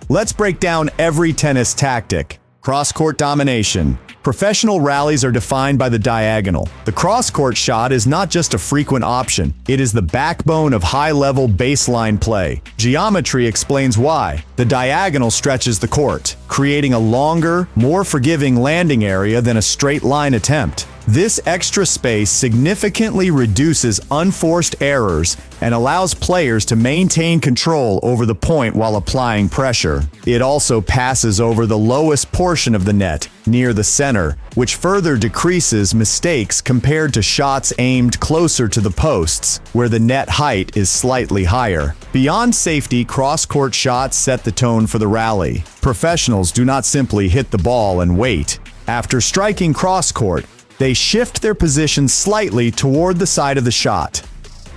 Let's break down every tennis tactic. Cross-court domination. Professional rallies are defined by the diagonal. The cross-court shot is not just a frequent option, it is the backbone of high-level baseline play. Geometry explains why. The diagonal stretches the court, creating a longer, more forgiving landing area than a straight-line attempt. This extra space significantly reduces unforced errors and allows players to maintain control over the point while applying pressure. It also passes over the lowest portion of the net, near the center, which further decreases mistakes compared to shots aimed closer to the posts, where the net height is slightly higher. Beyond safety, cross-court shots set the tone for the rally. Professionals do not simply hit the ball and wait. After striking cross-court, they shift their position slightly toward the side of the shot.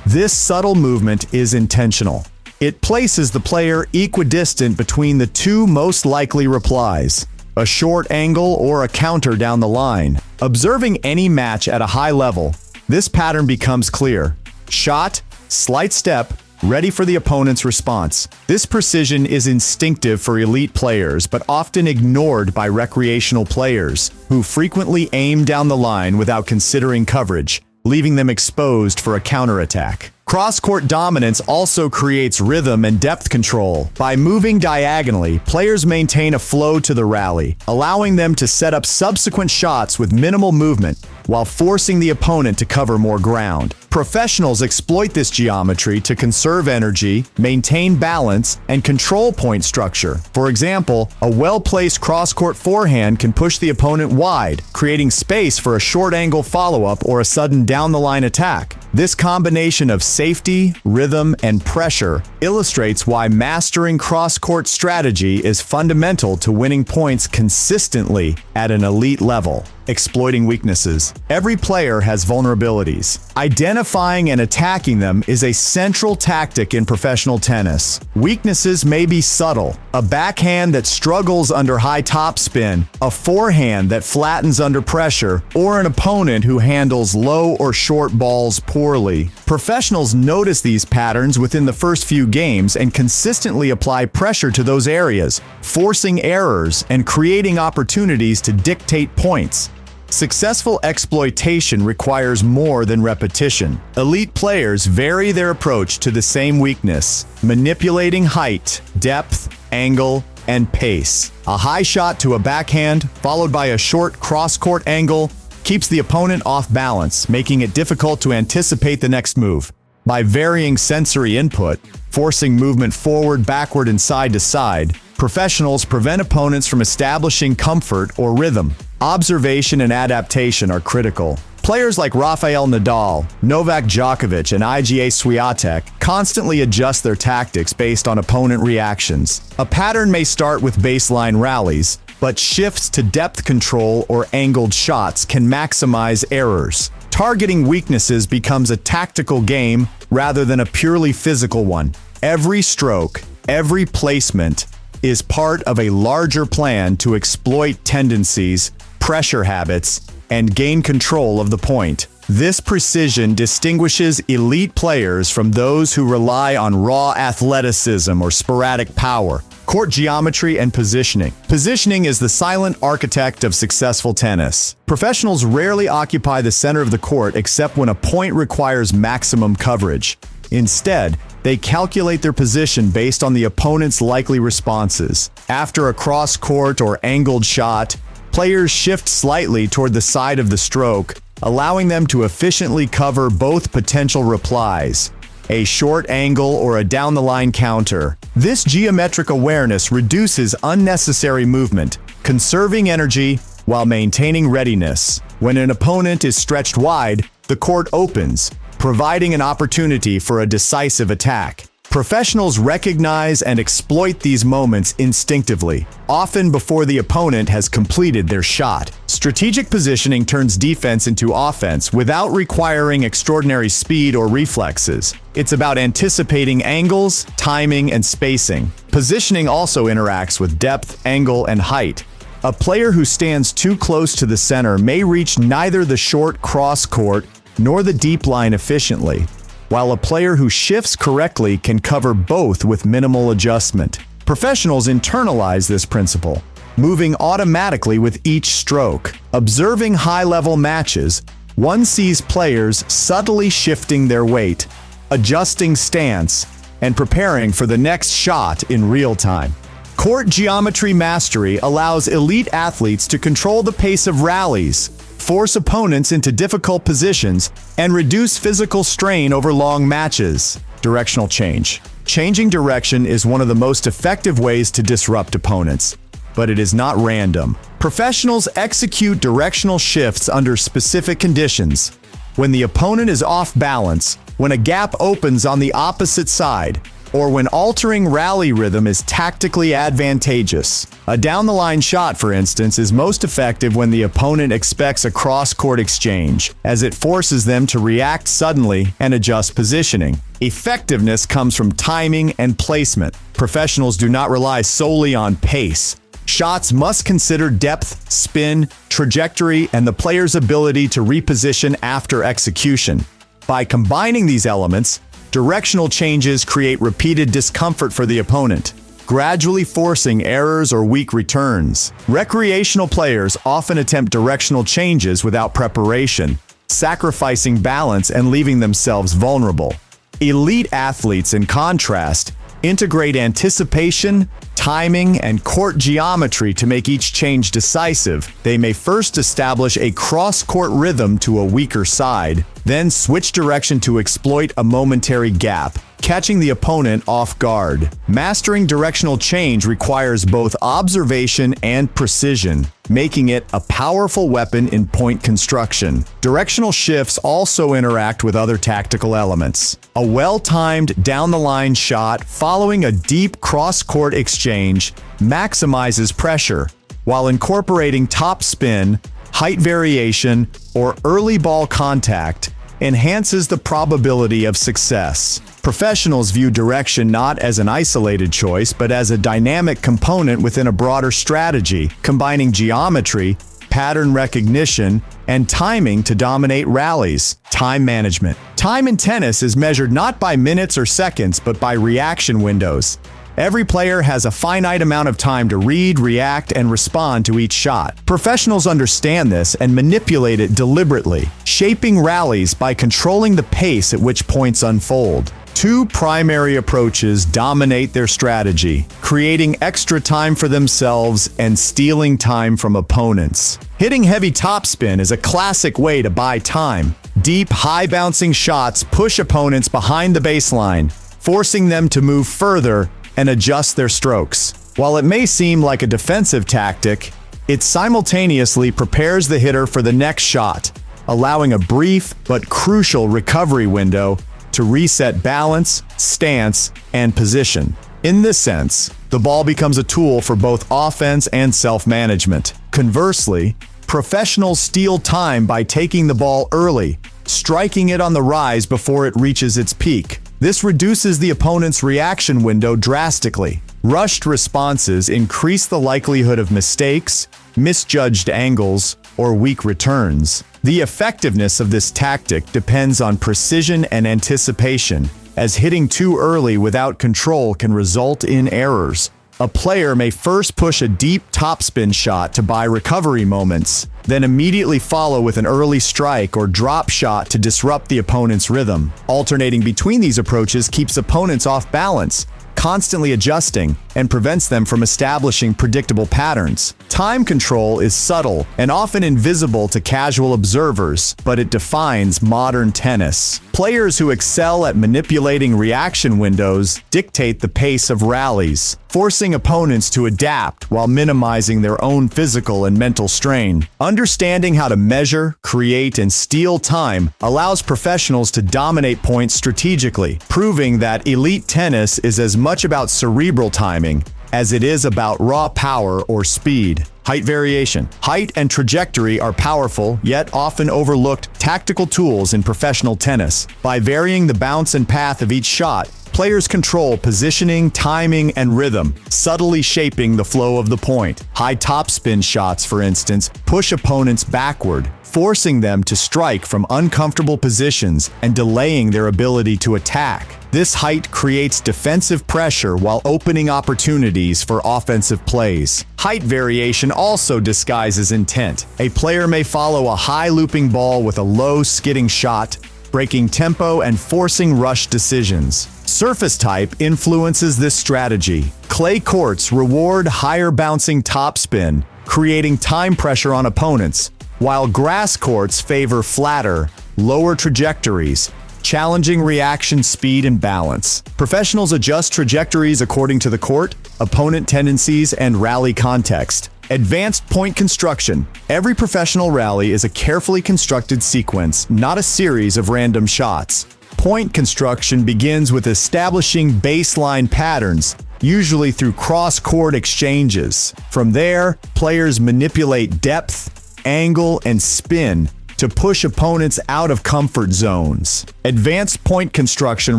This subtle movement is intentional. It places the player equidistant between the two most likely replies, a short angle or a counter down the line. Observing any match at a high level, this pattern becomes clear. Shot, slight step, ready for the opponent's response. This precision is instinctive for elite players, but often ignored by recreational players, who frequently aim down the line without considering coverage, leaving them exposed for a counterattack. Cross-court dominance also creates rhythm and depth control. By moving diagonally, players maintain a flow to the rally, allowing them to set up subsequent shots with minimal movement, while forcing the opponent to cover more ground. Professionals exploit this geometry to conserve energy, maintain balance, and control point structure. For example, a well-placed cross-court forehand can push the opponent wide, creating space for a short-angle follow-up or a sudden down-the-line attack. This combination of safety, rhythm, and pressure illustrates why mastering cross-court strategy is fundamental to winning points consistently at an elite level. Exploiting weaknesses. Every player has vulnerabilities. Identifying and attacking them is a central tactic in professional tennis. Weaknesses may be subtle. A backhand that struggles under high topspin, a forehand that flattens under pressure, or an opponent who handles low or short balls poorly. Professionals notice these patterns within the first few games and consistently apply pressure to those areas, forcing errors and creating opportunities to dictate points. Successful exploitation requires more than repetition. Elite players vary their approach to the same weakness, manipulating height, depth, angle, and pace. A high shot to a backhand, followed by a short cross-court angle, keeps the opponent off balance, making it difficult to anticipate the next move. By varying sensory input, forcing movement forward, backward, and side to side, professionals prevent opponents from establishing comfort or rhythm. Observation and adaptation are critical. Players like Rafael Nadal, Novak Djokovic, and Iga Swiatek constantly adjust their tactics based on opponent reactions. A pattern may start with baseline rallies, but shifts to depth control or angled shots can maximize errors. Targeting weaknesses becomes a tactical game rather than a purely physical one. Every stroke, every placement is part of a larger plan to exploit tendencies, pressure habits, and gain control of the point. This precision distinguishes elite players from those who rely on raw athleticism or sporadic power. Court geometry and positioning. Positioning is the silent architect of successful tennis. Professionals rarely occupy the center of the court except when a point requires maximum coverage. Instead, they calculate their position based on the opponent's likely responses. After a cross-court or angled shot, players shift slightly toward the side of the stroke, allowing them to efficiently cover both potential replies, a short angle or a down-the-line counter. This geometric awareness reduces unnecessary movement, conserving energy while maintaining readiness. When an opponent is stretched wide, the court opens, providing an opportunity for a decisive attack. Professionals recognize and exploit these moments instinctively, often before the opponent has completed their shot. Strategic positioning turns defense into offense without requiring extraordinary speed or reflexes. It's about anticipating angles, timing, and spacing. Positioning also interacts with depth, angle, and height. A player who stands too close to the center may reach neither the short cross-court nor the deep line efficiently, while a player who shifts correctly can cover both with minimal adjustment. Professionals internalize this principle, moving automatically with each stroke. Observing high-level matches, one sees players subtly shifting their weight, adjusting stance, and preparing for the next shot in real time. Court geometry mastery allows elite athletes to control the pace of rallies, force opponents into difficult positions, and reduce physical strain over long matches. Directional change. Changing direction is one of the most effective ways to disrupt opponents, but it is not random. Professionals execute directional shifts under specific conditions. When the opponent is off balance, when a gap opens on the opposite side, or when altering rally rhythm is tactically advantageous. A down-the-line shot, for instance, is most effective when the opponent expects a cross-court exchange, as it forces them to react suddenly and adjust positioning. Effectiveness comes from timing and placement. Professionals do not rely solely on pace. Shots must consider depth, spin, trajectory, and the player's ability to reposition after execution. By combining these elements, directional changes create repeated discomfort for the opponent, gradually forcing errors or weak returns. Recreational players often attempt directional changes without preparation, sacrificing balance and leaving themselves vulnerable. Elite athletes, in contrast, integrate anticipation, timing, and court geometry to make each change decisive. They may first establish a cross-court rhythm to a weaker side, then switch direction to exploit a momentary gap, catching the opponent off guard. Mastering directional change requires both observation and precision, making it a powerful weapon in point construction. Directional shifts also interact with other tactical elements. A well-timed down-the-line shot following a deep cross-court exchange maximizes pressure, while incorporating top spin, height variation, or early ball contact enhances the probability of success. Professionals view direction not as an isolated choice, but as a dynamic component within a broader strategy, combining geometry, pattern recognition, and timing to dominate rallies. Time management. Time in tennis is measured not by minutes or seconds, but by reaction windows. Every player has a finite amount of time to read, react, and respond to each shot. Professionals understand this and manipulate it deliberately, shaping rallies by controlling the pace at which points unfold. Two primary approaches dominate their strategy, creating extra time for themselves and stealing time from opponents. Hitting heavy topspin is a classic way to buy time. Deep, high-bouncing shots push opponents behind the baseline, forcing them to move further and adjust their strokes. While it may seem like a defensive tactic, it simultaneously prepares the hitter for the next shot, allowing a brief but crucial recovery window to reset balance, stance, and position. In this sense, the ball becomes a tool for both offense and self-management. Conversely, professionals steal time by taking the ball early, striking it on the rise before it reaches its peak. This reduces the opponent's reaction window drastically. Rushed responses increase the likelihood of mistakes, misjudged angles, or weak returns. The effectiveness of this tactic depends on precision and anticipation, as hitting too early without control can result in errors. A player may first push a deep topspin shot to buy recovery moments, then immediately follow with an early strike or drop shot to disrupt the opponent's rhythm. Alternating between these approaches keeps opponents off balance, constantly adjusting, and prevents them from establishing predictable patterns. Time control is subtle and often invisible to casual observers, but it defines modern tennis. Players who excel at manipulating reaction windows dictate the pace of rallies, forcing opponents to adapt while minimizing their own physical and mental strain. Understanding how to measure, create, and steal time allows professionals to dominate points strategically, proving that elite tennis is as much about cerebral timing as it is about raw power or speed. Height variation. Height and trajectory are powerful, yet often overlooked tactical tools in professional tennis. By varying the bounce and path of each shot, Players control positioning, timing, and rhythm, subtly shaping the flow of the point. High topspin shots, for instance, push opponents backward, forcing them to strike from uncomfortable positions and delaying their ability to attack. This height creates defensive pressure while opening opportunities for offensive plays. Height variation also disguises intent. A player may follow a high looping ball with a low skidding shot, breaking tempo and forcing rush decisions. Surface type influences this strategy. Clay courts reward higher bouncing topspin, creating time pressure on opponents, while grass courts favor flatter, lower trajectories, challenging reaction speed and balance. Professionals adjust trajectories according to the court, opponent tendencies, and rally context. Advanced point construction. Every professional rally is a carefully constructed sequence, not a series of random shots. Point construction begins with establishing baseline patterns, usually through cross-court exchanges. From there, players manipulate depth, angle, and spin to push opponents out of comfort zones. Advanced point construction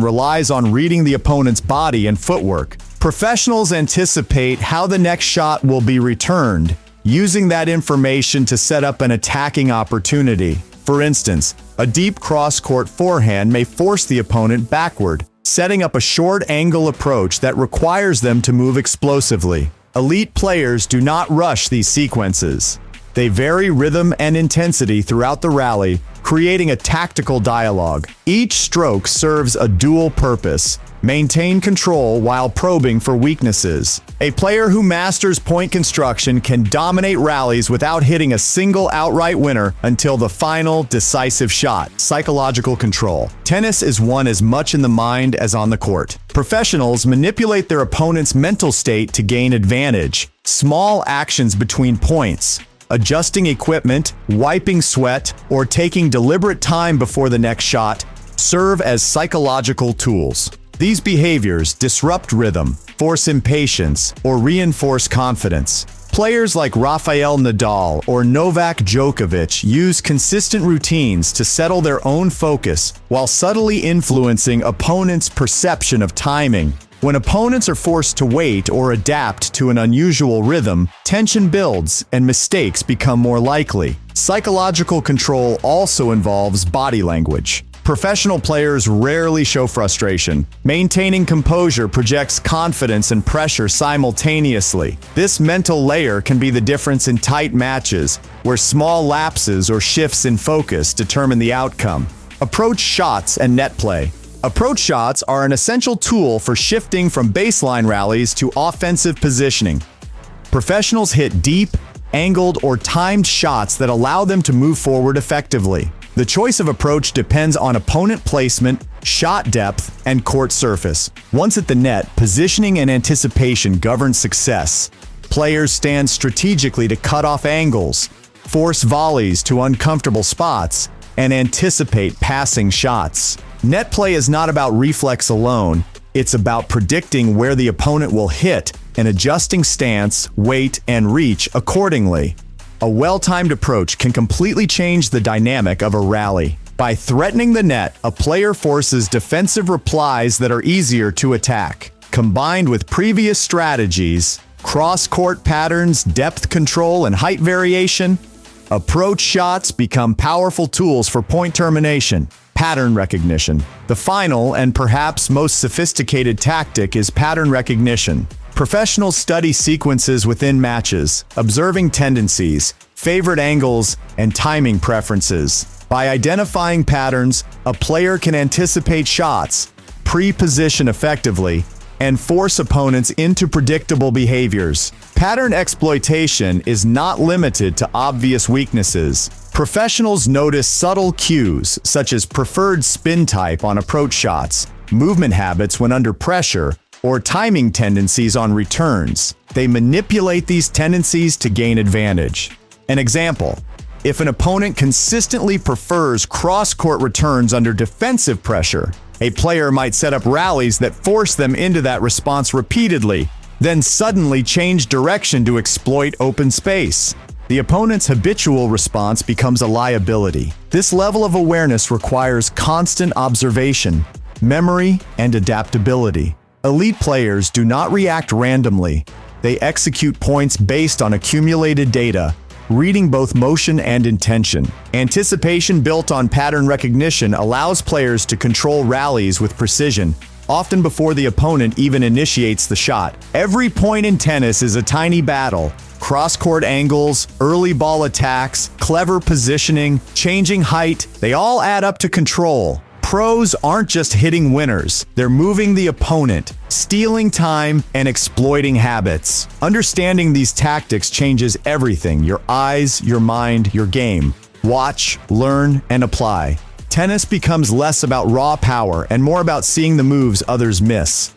relies on reading the opponent's body and footwork. Professionals anticipate how the next shot will be returned, using that information to set up an attacking opportunity. For instance, a deep cross-court forehand may force the opponent backward, setting up a short-angle approach that requires them to move explosively. Elite players do not rush these sequences. They vary rhythm and intensity throughout the rally, creating a tactical dialogue. Each stroke serves a dual purpose: maintain control while probing for weaknesses. A player who masters point construction can dominate rallies without hitting a single outright winner until the final decisive shot. Psychological control. Tennis is won as much in the mind as on the court. Professionals manipulate their opponent's mental state to gain advantage. Small actions between points, adjusting equipment, wiping sweat, or taking deliberate time before the next shot, serve as psychological tools. These behaviors disrupt rhythm, force impatience, or reinforce confidence. Players like Rafael Nadal or Novak Djokovic use consistent routines to settle their own focus while subtly influencing opponents' perception of timing. When opponents are forced to wait or adapt to an unusual rhythm, tension builds and mistakes become more likely. Psychological control also involves body language. Professional players rarely show frustration. Maintaining composure projects confidence and pressure simultaneously. This mental layer can be the difference in tight matches, where small lapses or shifts in focus determine the outcome. Approach shots and net play. Approach shots are an essential tool for shifting from baseline rallies to offensive positioning. Professionals hit deep, angled, or timed shots that allow them to move forward effectively. The choice of approach depends on opponent placement, shot depth, and court surface. Once at the net, positioning and anticipation govern success. Players stand strategically to cut off angles, force volleys to uncomfortable spots, and anticipate passing shots. Net play is not about reflex alone. It's about predicting where the opponent will hit and adjusting stance, weight, and reach accordingly. A well-timed approach can completely change the dynamic of a rally. By threatening the net, a player forces defensive replies that are easier to attack. Combined with previous strategies, cross-court patterns, depth control, and height variation, approach shots become powerful tools for point termination. Pattern recognition. The final and perhaps most sophisticated tactic is pattern recognition. Professionals study sequences within matches, observing tendencies, favored angles, and timing preferences. By identifying patterns, a player can anticipate shots, pre-position effectively, and force opponents into predictable behaviors. Pattern exploitation is not limited to obvious weaknesses. Professionals notice subtle cues, such as preferred spin type on approach shots, movement habits when under pressure, or timing tendencies on returns. They manipulate these tendencies to gain advantage. An example: if an opponent consistently prefers cross-court returns under defensive pressure, a player might set up rallies that force them into that response repeatedly, then suddenly change direction to exploit open space. The opponent's habitual response becomes a liability. This level of awareness requires constant observation, memory, and adaptability. Elite players do not react randomly. They execute points based on accumulated data, reading both motion and intention. Anticipation built on pattern recognition allows players to control rallies with precision, often before the opponent even initiates the shot. Every point in tennis is a tiny battle. Cross-court angles, early ball attacks, clever positioning, changing height, they all add up to control. Pros aren't just hitting winners, they're moving the opponent, stealing time, and exploiting habits. Understanding these tactics changes everything: your eyes, your mind, your game. Watch, learn, and apply. Tennis becomes less about raw power and more about seeing the moves others miss.